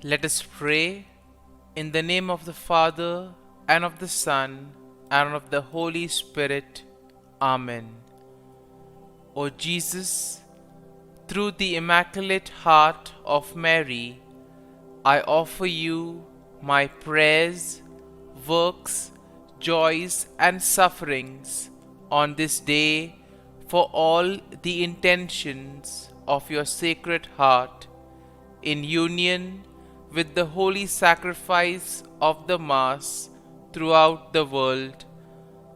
Let us pray in the name of the Father, and of the Son, and of the Holy Spirit. Amen. O Jesus, through the Immaculate Heart of Mary, I offer you my prayers, works, joys, and sufferings on this day for all the intentions of your Sacred Heart, in union with the holy sacrifice of the Mass throughout the world,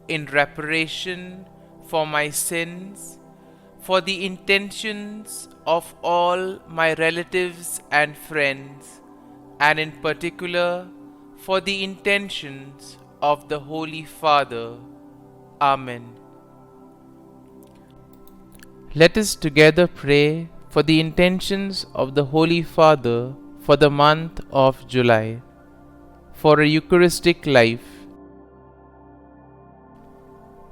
in reparation for my sins, for the intentions of all my relatives and friends, and in particular for the intentions of the Holy Father. Amen. Let us together pray for the intentions of the Holy Father for the month of July, for a Eucharistic life.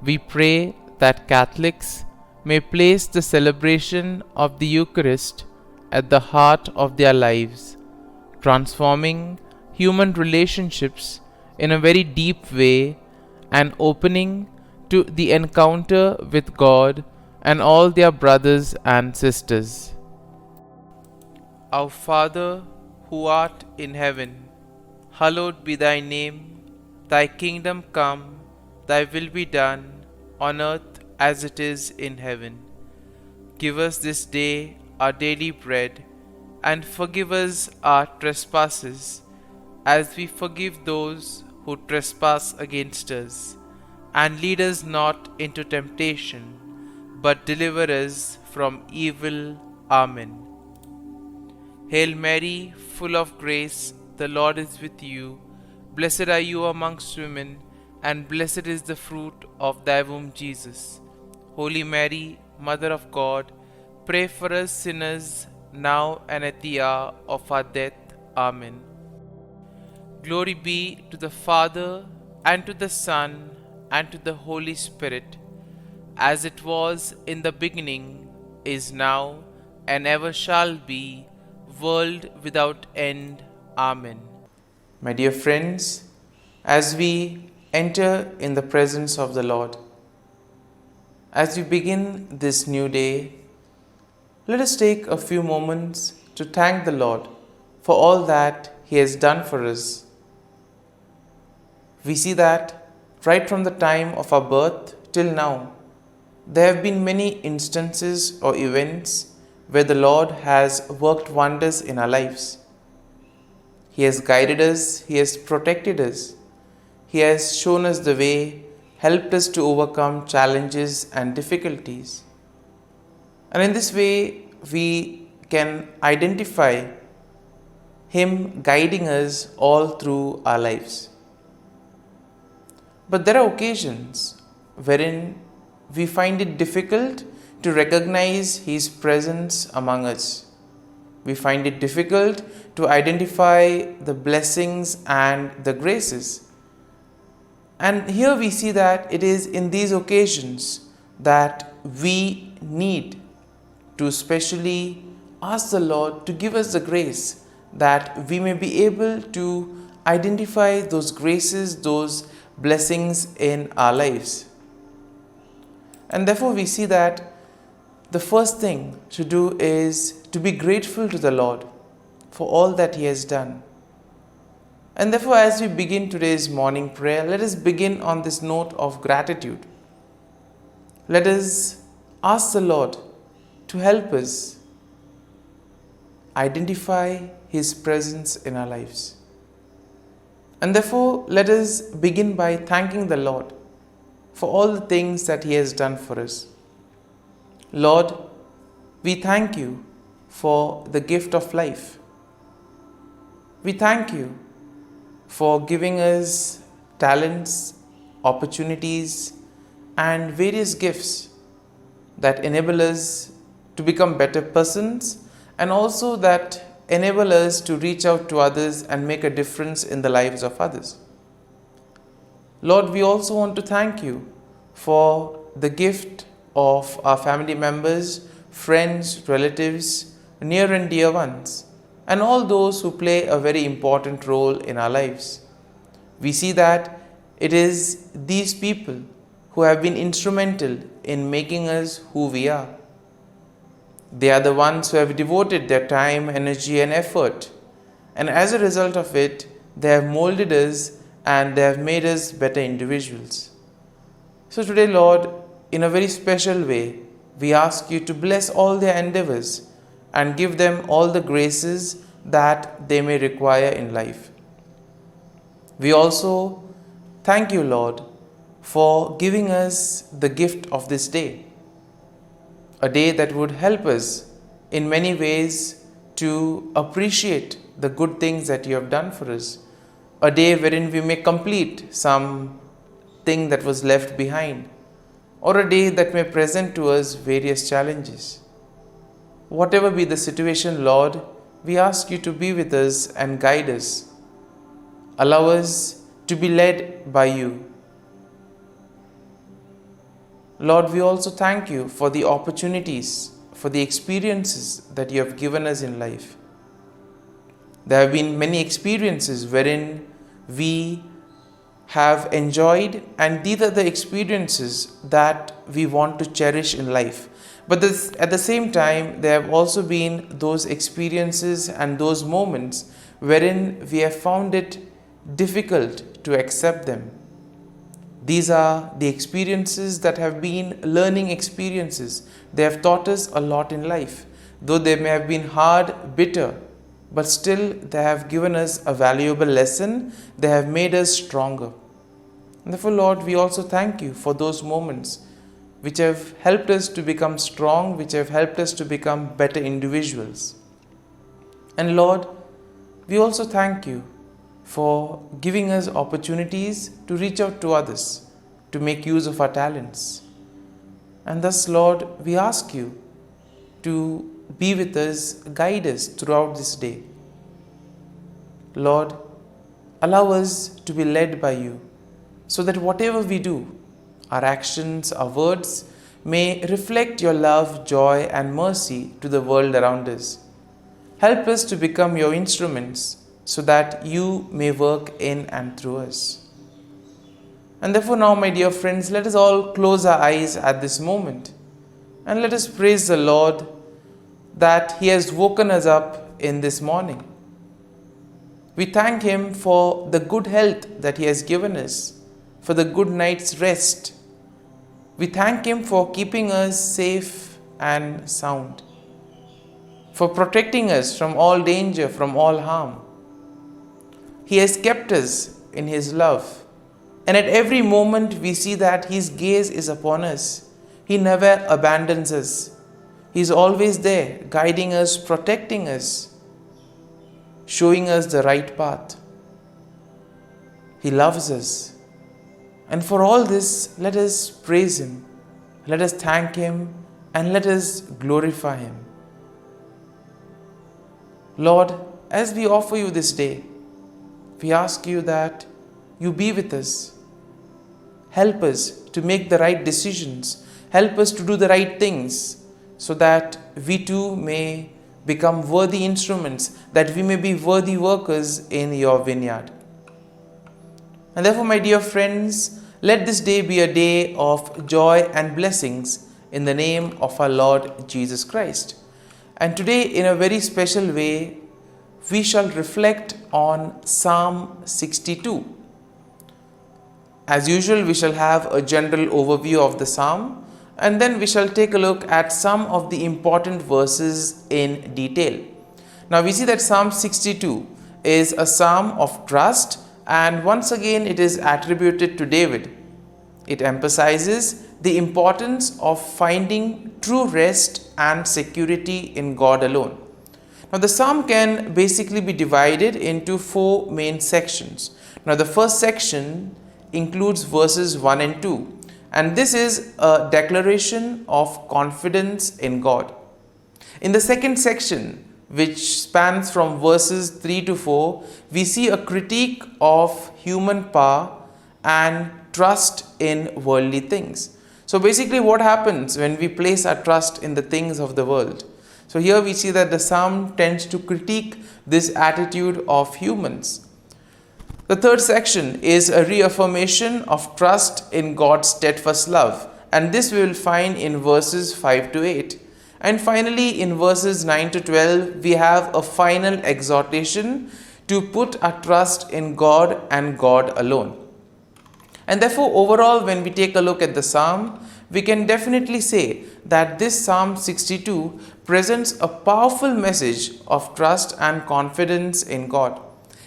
We pray that Catholics may place the celebration of the Eucharist at the heart of their lives, transforming human relationships in a very deep way and opening to the encounter with God and all their brothers and sisters. Our Father, who art in heaven, hallowed be thy name. Thy kingdom come, thy will be done, on earth as it is in heaven. Give us this day our daily bread, and forgive us our trespasses, as we forgive those who trespass against us. And lead us not into temptation, but deliver us from evil. Amen. Hail Mary, full of grace, the Lord is with you. Blessed are you amongst women, and blessed is the fruit of thy womb, Jesus. Holy Mary, Mother of God, pray for us sinners, now and at the hour of our death. Amen. Glory be to the Father, and to the Son, and to the Holy Spirit, as it was in the beginning, is now, and ever shall be, world without end. Amen. My dear friends, as we enter in the presence of the Lord, as we begin this new day, let us take a few moments to thank the Lord for all that He has done for us. We see that right from the time of our birth till now, there have been many instances or events where the Lord has worked wonders in our lives. He has guided us, He has protected us, He has shown us the way, helped us to overcome challenges and difficulties. And in this way, we can identify Him guiding us all through our lives. But there are occasions wherein we find it difficult to recognize His presence among us. We find it difficult to identify the blessings and the graces. And here we see that it is in these occasions that we need to specially ask the Lord to give us the grace that we may be able to identify those graces, those blessings in our lives. And therefore we see that the first thing to do is to be grateful to the Lord for all that He has done. And therefore, as we begin today's morning prayer, let us begin on this note of gratitude. Let us ask the Lord to help us identify His presence in our lives. And therefore, let us begin by thanking the Lord for all the things that He has done for us. Lord, we thank You for the gift of life. We thank You for giving us talents, opportunities, and various gifts that enable us to become better persons, and also that enable us to reach out to others and make a difference in the lives of others. Lord, we also want to thank You for the gift of our family members, friends, relatives, near and dear ones, and all those who play a very important role in our lives. We see that it is these people who have been instrumental in making us who we are. They are the ones who have devoted their time, energy, and effort, and as a result of it, they have molded us and they have made us better individuals. So today, Lord, in a very special way, we ask you to bless all their endeavors and give them all the graces that they may require in life. We also thank you, Lord, for giving us the gift of this day, a day that would help us in many ways to appreciate the good things that you have done for us, a day wherein we may complete some thing that was left behind, or a day that may present to us various challenges. Whatever be the situation, Lord, we ask you to be with us and guide us. Allow us to be led by you. Lord, we also thank you for the opportunities, for the experiences that you have given us in life. There have been many experiences wherein we have enjoyed, and these are the experiences that we want to cherish in life. But at the same time, there have also been those experiences and those moments wherein we have found it difficult to accept them. These are the experiences that have been learning experiences. They have taught us a lot in life. Though they may have been hard, bitter, but still they have given us a valuable lesson. They have made us stronger. And therefore, Lord, we also thank you for those moments which have helped us to become strong, which have helped us to become better individuals. And Lord, we also thank you for giving us opportunities to reach out to others, to make use of our talents. And thus, Lord, we ask you to be with us, guide us throughout this day. Lord, allow us to be led by you, so that whatever we do, our actions, our words, may reflect your love, joy, and mercy to the world around us. Help us to become your instruments, so that you may work in and through us. And therefore now, my dear friends, let us all close our eyes at this moment, and let us praise the Lord that He has woken us up in this morning. We thank Him for the good health that He has given us, for the good night's rest. We thank Him for keeping us safe and sound, for protecting us from all danger, from all harm. He has kept us in His love, and at every moment we see that His gaze is upon us. He never abandons us. He is always there, guiding us, protecting us, showing us the right path. He loves us. And for all this, let us praise Him, let us thank Him, and let us glorify Him. Lord, as we offer you this day, we ask you that you be with us. Help us to make the right decisions. Help us to do the right things, so that we too may become worthy instruments, that we may be worthy workers in your vineyard. And therefore, my dear friends, let this day be a day of joy and blessings in the name of our Lord Jesus Christ. And today, in a very special way, we shall reflect on Psalm 62. As usual, we shall have a general overview of the psalm, and then we shall take a look at some of the important verses in detail. Now we see that Psalm 62 is a psalm of trust, and once again it is attributed to David. It emphasizes the importance of finding true rest and security in God alone. Now the psalm can basically be divided into four main sections. Now the first section includes verses 1 and 2. And this is a declaration of confidence in God. In the second section, which spans from verses 3 to 4, we see a critique of human power and trust in worldly things. So basically what happens when we place our trust in the things of the world? So here we see that the psalm tends to critique this attitude of humans. The third section is a reaffirmation of trust in God's steadfast love, and this we will find in verses 5 to 8. And finally, in verses 9 to 12, we have a final exhortation to put our trust in God and God alone. And therefore, overall, when we take a look at the psalm, we can definitely say that this Psalm 62 presents a powerful message of trust and confidence in God.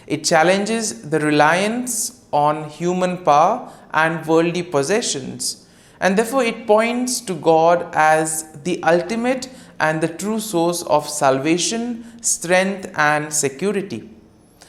It challenges the reliance on human power and worldly possessions, and therefore it points to God as the ultimate and the true source of salvation, strength, and security.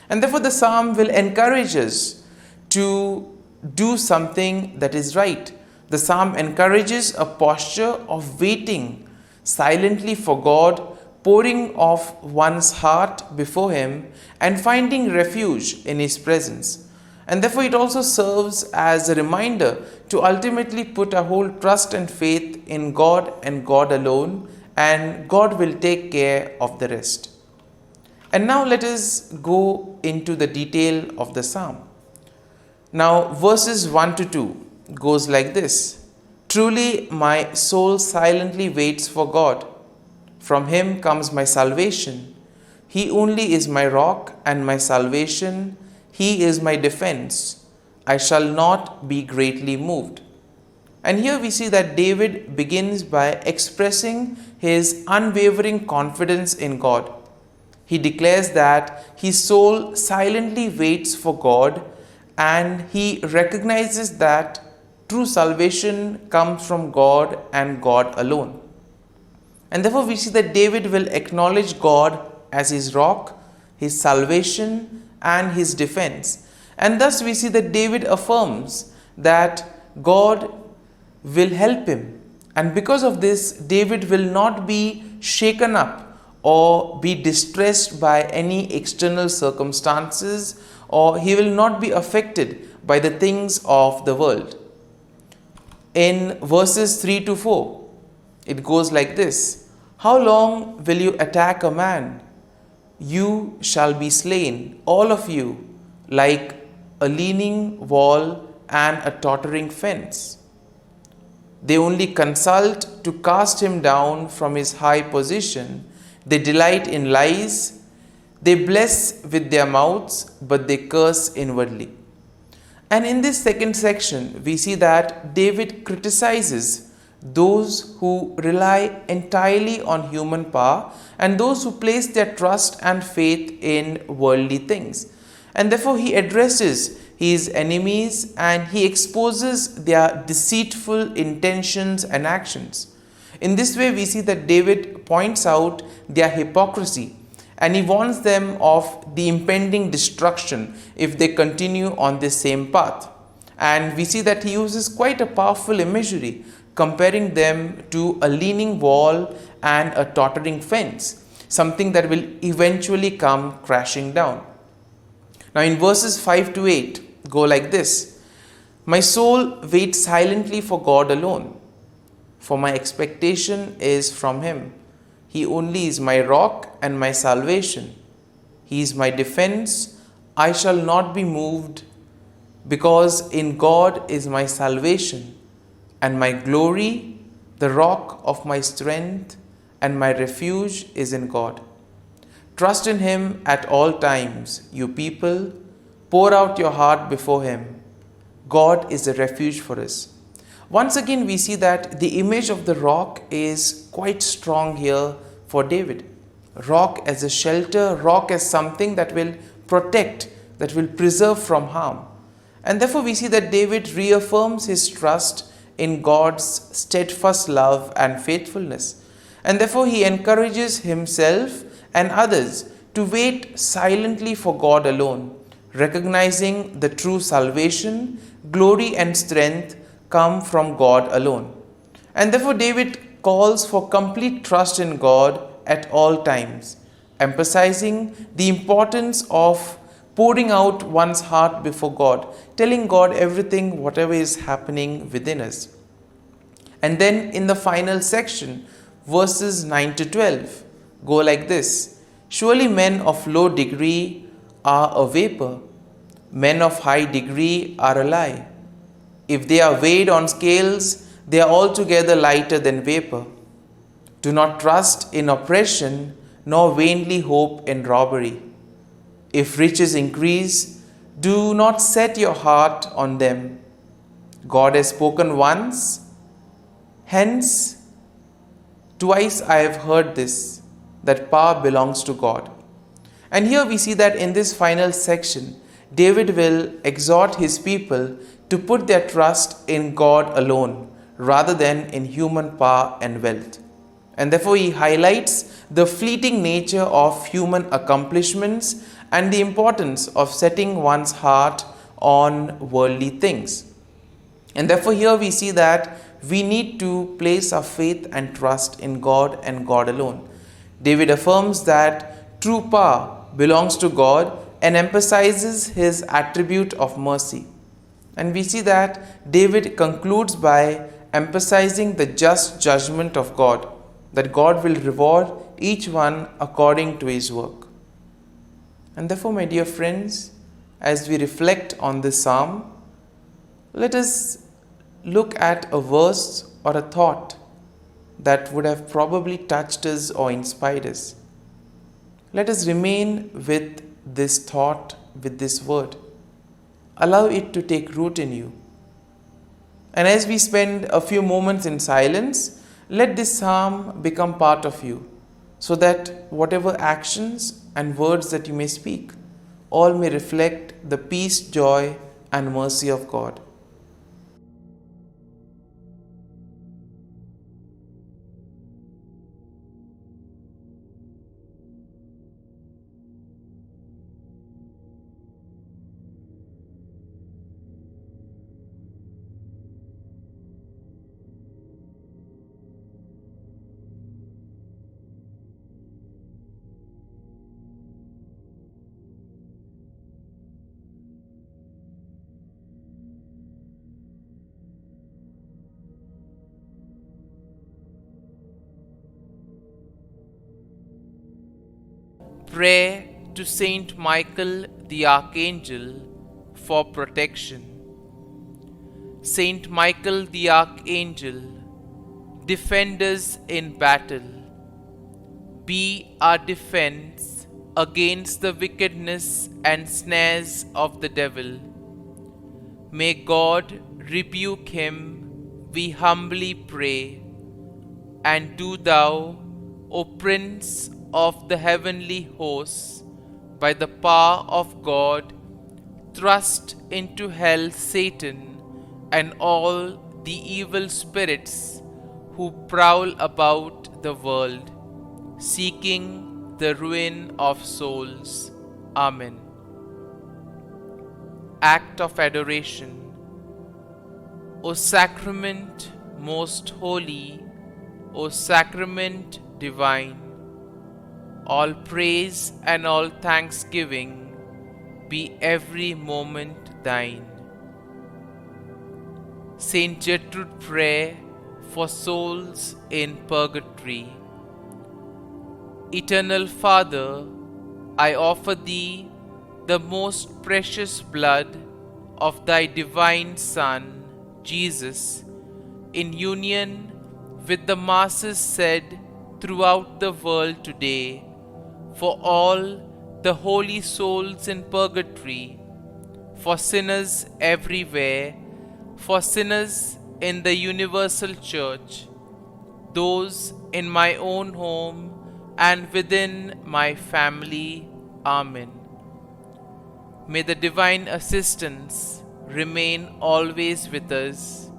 And therefore the psalm will encourage us to do something that is right. The psalm encourages a posture of waiting silently for God, pouring off one's heart before Him, and finding refuge in His presence. And therefore it also serves as a reminder to ultimately put our whole trust and faith in God and God alone, and God will take care of the rest. And now let us go into the detail of the psalm. Now verses 1 to 2 goes like this. Truly my soul silently waits for God. From Him comes my salvation. He only is my rock and my salvation. He is my defense. I shall not be greatly moved. And here we see that David begins by expressing his unwavering confidence in God. He declares that his soul silently waits for God, and he recognizes that true salvation comes from God and God alone. And therefore we see that David will acknowledge God as his rock, his salvation, and his defense. And thus we see that David affirms that God will help him. And because of this, David will not be shaken up or be distressed by any external circumstances, or he will not be affected by the things of the world. In verses 3 to 4, it goes like this. How long will you attack a man? You shall be slain, all of you, like a leaning wall and a tottering fence. They only consult to cast him down from his high position. They delight in lies. They bless with their mouths, but they curse inwardly. And in this second section, we see that David criticizes those who rely entirely on human power and those who place their trust and faith in worldly things. And therefore he addresses his enemies and he exposes their deceitful intentions and actions. In this way we see that David points out their hypocrisy, and he warns them of the impending destruction if they continue on this same path. And we see that he uses quite a powerful imagery, comparing them to a leaning wall and a tottering fence, something that will eventually come crashing down. Now in verses 5 to 8 go like this. My soul waits silently for God alone, for my expectation is from Him. He only is my rock and my salvation. He is my defense. I shall not be moved, because in God is my salvation and my glory, the rock of my strength, and my refuge is in God. Trust in Him at all times, you people. Pour out your heart before Him. God is a refuge for us. Once again, we see that the image of the rock is quite strong here for David. Rock as a shelter, rock as something that will protect, that will preserve from harm. And therefore we see that David reaffirms his trust in God's steadfast love and faithfulness. And therefore he encourages himself and others to wait silently for God alone, recognizing the true salvation, glory and strength come from God alone. And therefore David calls for complete trust in God at all times, emphasizing the importance of pouring out one's heart before God, telling God everything, whatever is happening within us. And then in the final section, verses 9 to 12, go like this: surely men of low degree are a vapor, men of high degree are a lie. If they are weighed on scales, they are altogether lighter than vapor. Do not trust in oppression, nor vainly hope in robbery. If riches increase, do not set your heart on them. God has spoken once, hence twice I have heard this, that power belongs to God. And here we see that in this final section, David will exhort his people to put their trust in God alone rather than in human power and wealth. And therefore, he highlights the fleeting nature of human accomplishments and the importance of setting one's heart on worldly things. And therefore, here we see that we need to place our faith and trust in God and God alone. David affirms that true power belongs to God and emphasizes his attribute of mercy. And we see that David concludes by emphasizing the just judgment of God, that God will reward each one according to his work. And therefore, my dear friends, as we reflect on this psalm, let us look at a verse or a thought that would have probably touched us or inspired us. Let us remain with this thought, with this word. Allow it to take root in you. And as we spend a few moments in silence, let this psalm become part of you, so that whatever actions and words that you may speak, all may reflect the peace, joy, and mercy of God. Prayer to Saint Michael the Archangel for protection. Saint Michael the Archangel, defend us in battle. Be our defense against the wickedness and snares of the devil. May God rebuke him, we humbly pray. And do thou, O Prince of the heavenly hosts, by the power of God, thrust into hell Satan and all the evil spirits who prowl about the world, seeking the ruin of souls. Amen. Act of Adoration. O Sacrament most holy, O Sacrament divine, all praise and all thanksgiving be every moment thine. Saint Gertrude Prayer for souls in purgatory. Eternal Father, I offer Thee the most precious blood of Thy divine Son, Jesus, in union with the masses said throughout the world today, for all the holy souls in purgatory, for sinners everywhere, for sinners in the universal church, those in my own home and within my family. Amen. May the divine assistance remain always with us,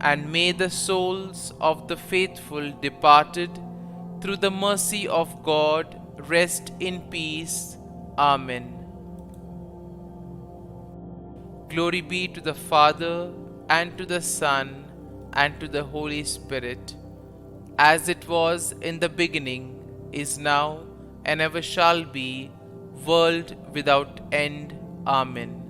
and may the souls of the faithful departed through the mercy of God rest in peace. Amen. Glory be to the Father, and to the Son, and to the Holy Spirit, as it was in the beginning, is now, and ever shall be, world without end. Amen.